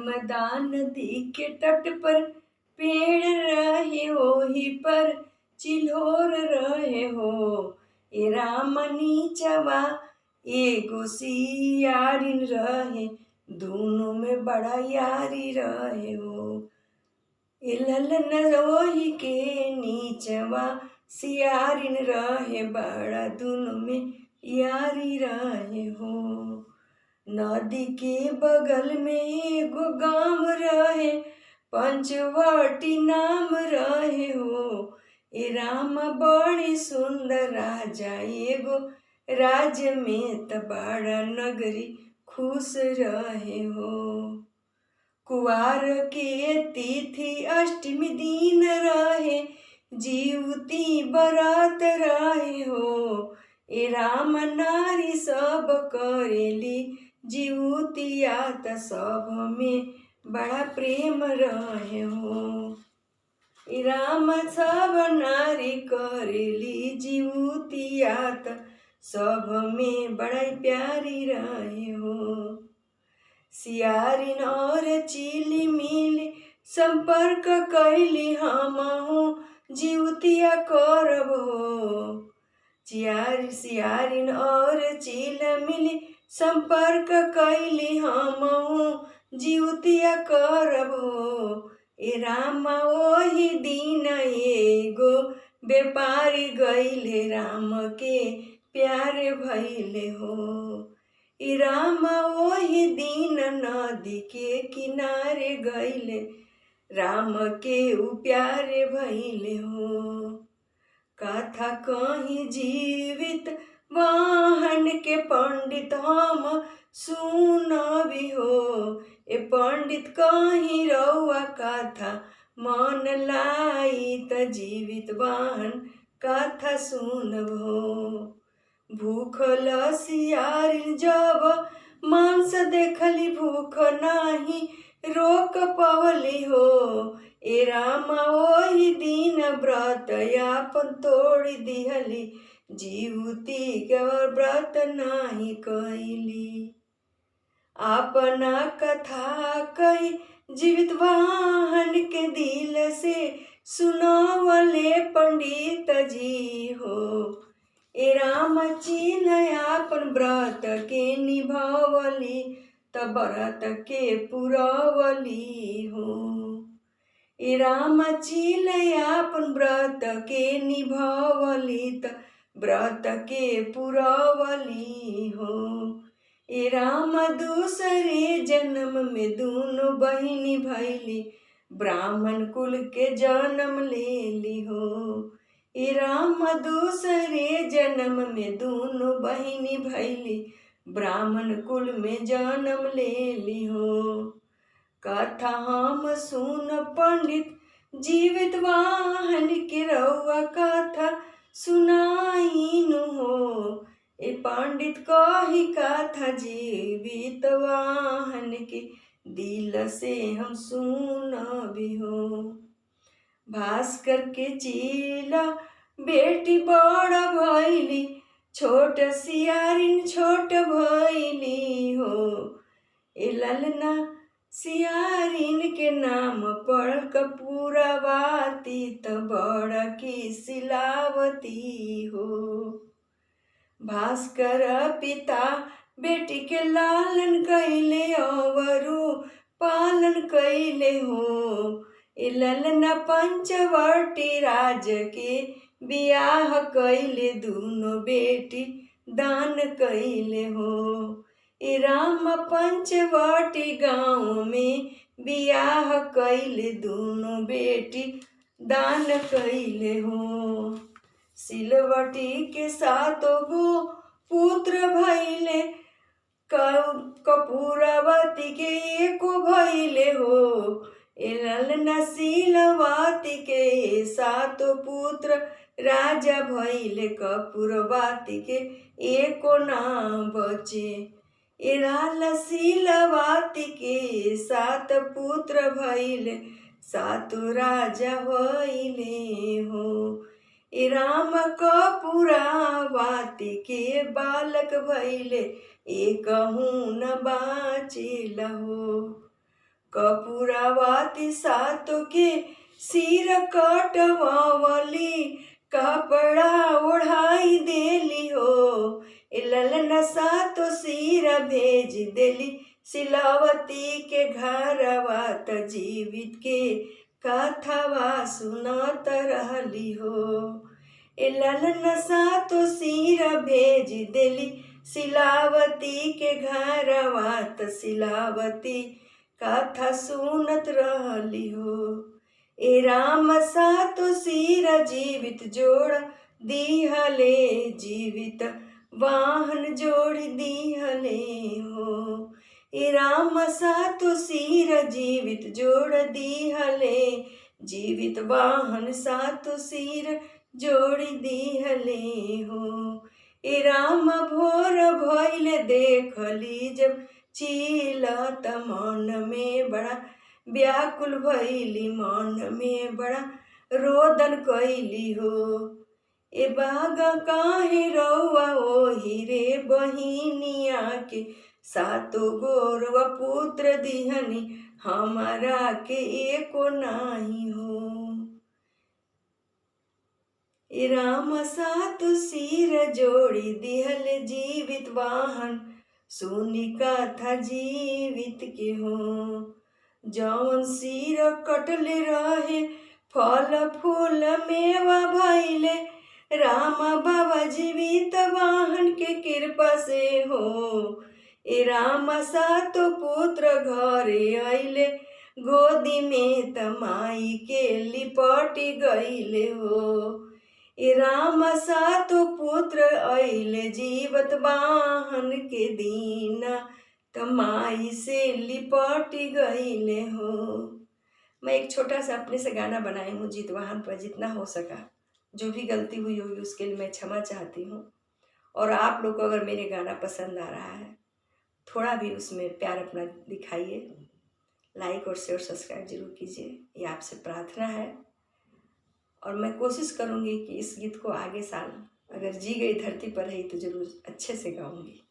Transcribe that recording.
नर्मदा नदी के तट पर पेड़ रहे ओही पर चिल्होर रहे हो। ए राम नीचवा एगो सियारिन रहे, दोनों में बड़ा यारी रहे हो। ए ललन ओही के नीचवा सियारिन रहे, बड़ा दोनों में यारी रहे हो। नदी के बगल में एगो गांव रहे, पंचवटी नाम रहे हो। ए राम बड़ी सुंदर राजा एगो राज्य में त बड़ा नगरी खुश रहे हो। कुवार के तिथि अष्टमी दिन रहे, जीवती बरात रहे हो। ए राम नारी सब करेली जीवतिया त सब में बड़ा प्रेम रहे हो। ए राम सब नारी करेली जीवतिया त सब में बड़ा प्यारी रहे हो। सियारिन और चिली मिली संपर्क कैली हमहु जीवतिया करब हो। सियारिन और चिल मिली संपर्क कैली हमहु जीवतिया करब हो। ए रामा ओही दिन एगो व्यापारी गईले, राम के प्यारे भइले हो। ए रामा ओही दिन नदी के किनारे गईले, राम के उ प्यारे भइले हो। कथा कहीं जीवित वाहन के पंडित हम सुनबी हो। ए पंडित कहीं रउआ कथा मन लाई त जीवित वाहन कथा सुनब हो। भूखल सियारिन जब मांस देखली, भूख नाही रोक पवली हो। ए रामा ओही दिन व्रत यापन तोड़ी दिहली, जीवती के व्रत नाही कैली। अपना कथा कही जीवित वाहन के दिल से सुनावले पंडित जी हो। ए राम चिन्ह आपन व्रत के निभावली, त व्रत के पुरवली हो। ए राम चिन्ह आपन व्रत के निभावली, त व्रत के पुरवली हो। ए राम दूसरे जन्म में दोनों बहिनी भैली, ब्राह्मण कुल के जन्म लेली हो। ए राम दूसरे जन्म में दोनों बहिनी भैली, ब्राह्मण कुल में जन्म लेली हो। कथा हम सुन पंडित जीवित वाहन के रउआ कथा सुनाइनु हो। ए पंडित कही कथा जीवित वाहन के दिल से हम सुनबी हो। भास्कर के चीला बेटी बड़ भैली, छोट सियारिन छोट भैली हो। ए ललना सियारिन के नाम पढ़ कपूरावती, त बड़ की सिलावती हो। भास्कर पिता बेटी के लालन कैले, अवरु पालन कैले हो। ए ललना पंचवटी राज के बियाह कैले, दोनों बेटी दान कैले हो। ए राम पंचवटी गाँव में बियाह कैले, दोनों बेटी दान कैले हो। सिलवटी के सातों गो पुत्र भैले, कपूरावती के एको भैले हो। ए ललना सिलवती के सातों पुत्र राजा भैले, कपूरावती के एको ना बचे। ए लाला सिलवती के सात पुत्र भैले, सातों राजा भैले हो। ए राम कपूरावती के बालक भैले, एकहु न बाचिल हो। कपूरावाती सातों के सिर कटवावली, कपड़ा ओढ़ाई देली हो। ए ललना सातो सिर भेज देली सिलावती के घरवा, त जीवित के कथवा सुनत रहली हो। ए ललना सातो सिर भेज देली सिलावती के घरवा, त सिलावती कथा सुनत रहली हो। ए राम सातो सिर जीवित जोड़ दिहले, जीवित वाहन जोड़ दिहले हो। ए राम सातो सिर जीवित जोड़ दिहले, जीवित वाहन सातो सिर जोड़ दिहले हो। ए राम भोर भइले देखली जब चिलत, मन में बड़ा व्याकुल भइली, मन में बड़ा रोदन कैली हो। ए बागा काहे रउआ ओही रे बहिनिया के, सातो गोरवा पुत्र दिहनी हमारा के एको नाही हो। ए राम सातो सिर जोड़ी दिहले जीवित वाहन, सुनी कथा जीवित के हो। जौन सिर कटले रहे फल फूल मेवा भइले, राम बाबा जीवित वाहन के कृपा से हो। ए राम सातो पुत्र घरे अइले, गोदी में तमाई के लिपटी गइले हो। ए राम सातो पुत्र अइले जीवत वाहन के दीना, तमाई से लिपटी गइले हो। मैं एक छोटा सा अपने से गाना बनाई हूँ जीत वाहन पर, जितना हो सका। जो भी गलती हुई होगी उसके लिए मैं क्षमा चाहती हूँ। और आप लोग को अगर मेरे गाना पसंद आ रहा है, थोड़ा भी उसमें प्यार अपना दिखाइए, लाइक और शेयर सब्सक्राइब जरूर कीजिए, ये आपसे प्रार्थना है। और मैं कोशिश करूँगी कि इस गीत को आगे साल अगर जी गई धरती पर रही तो ज़रूर अच्छे से गाऊँगी।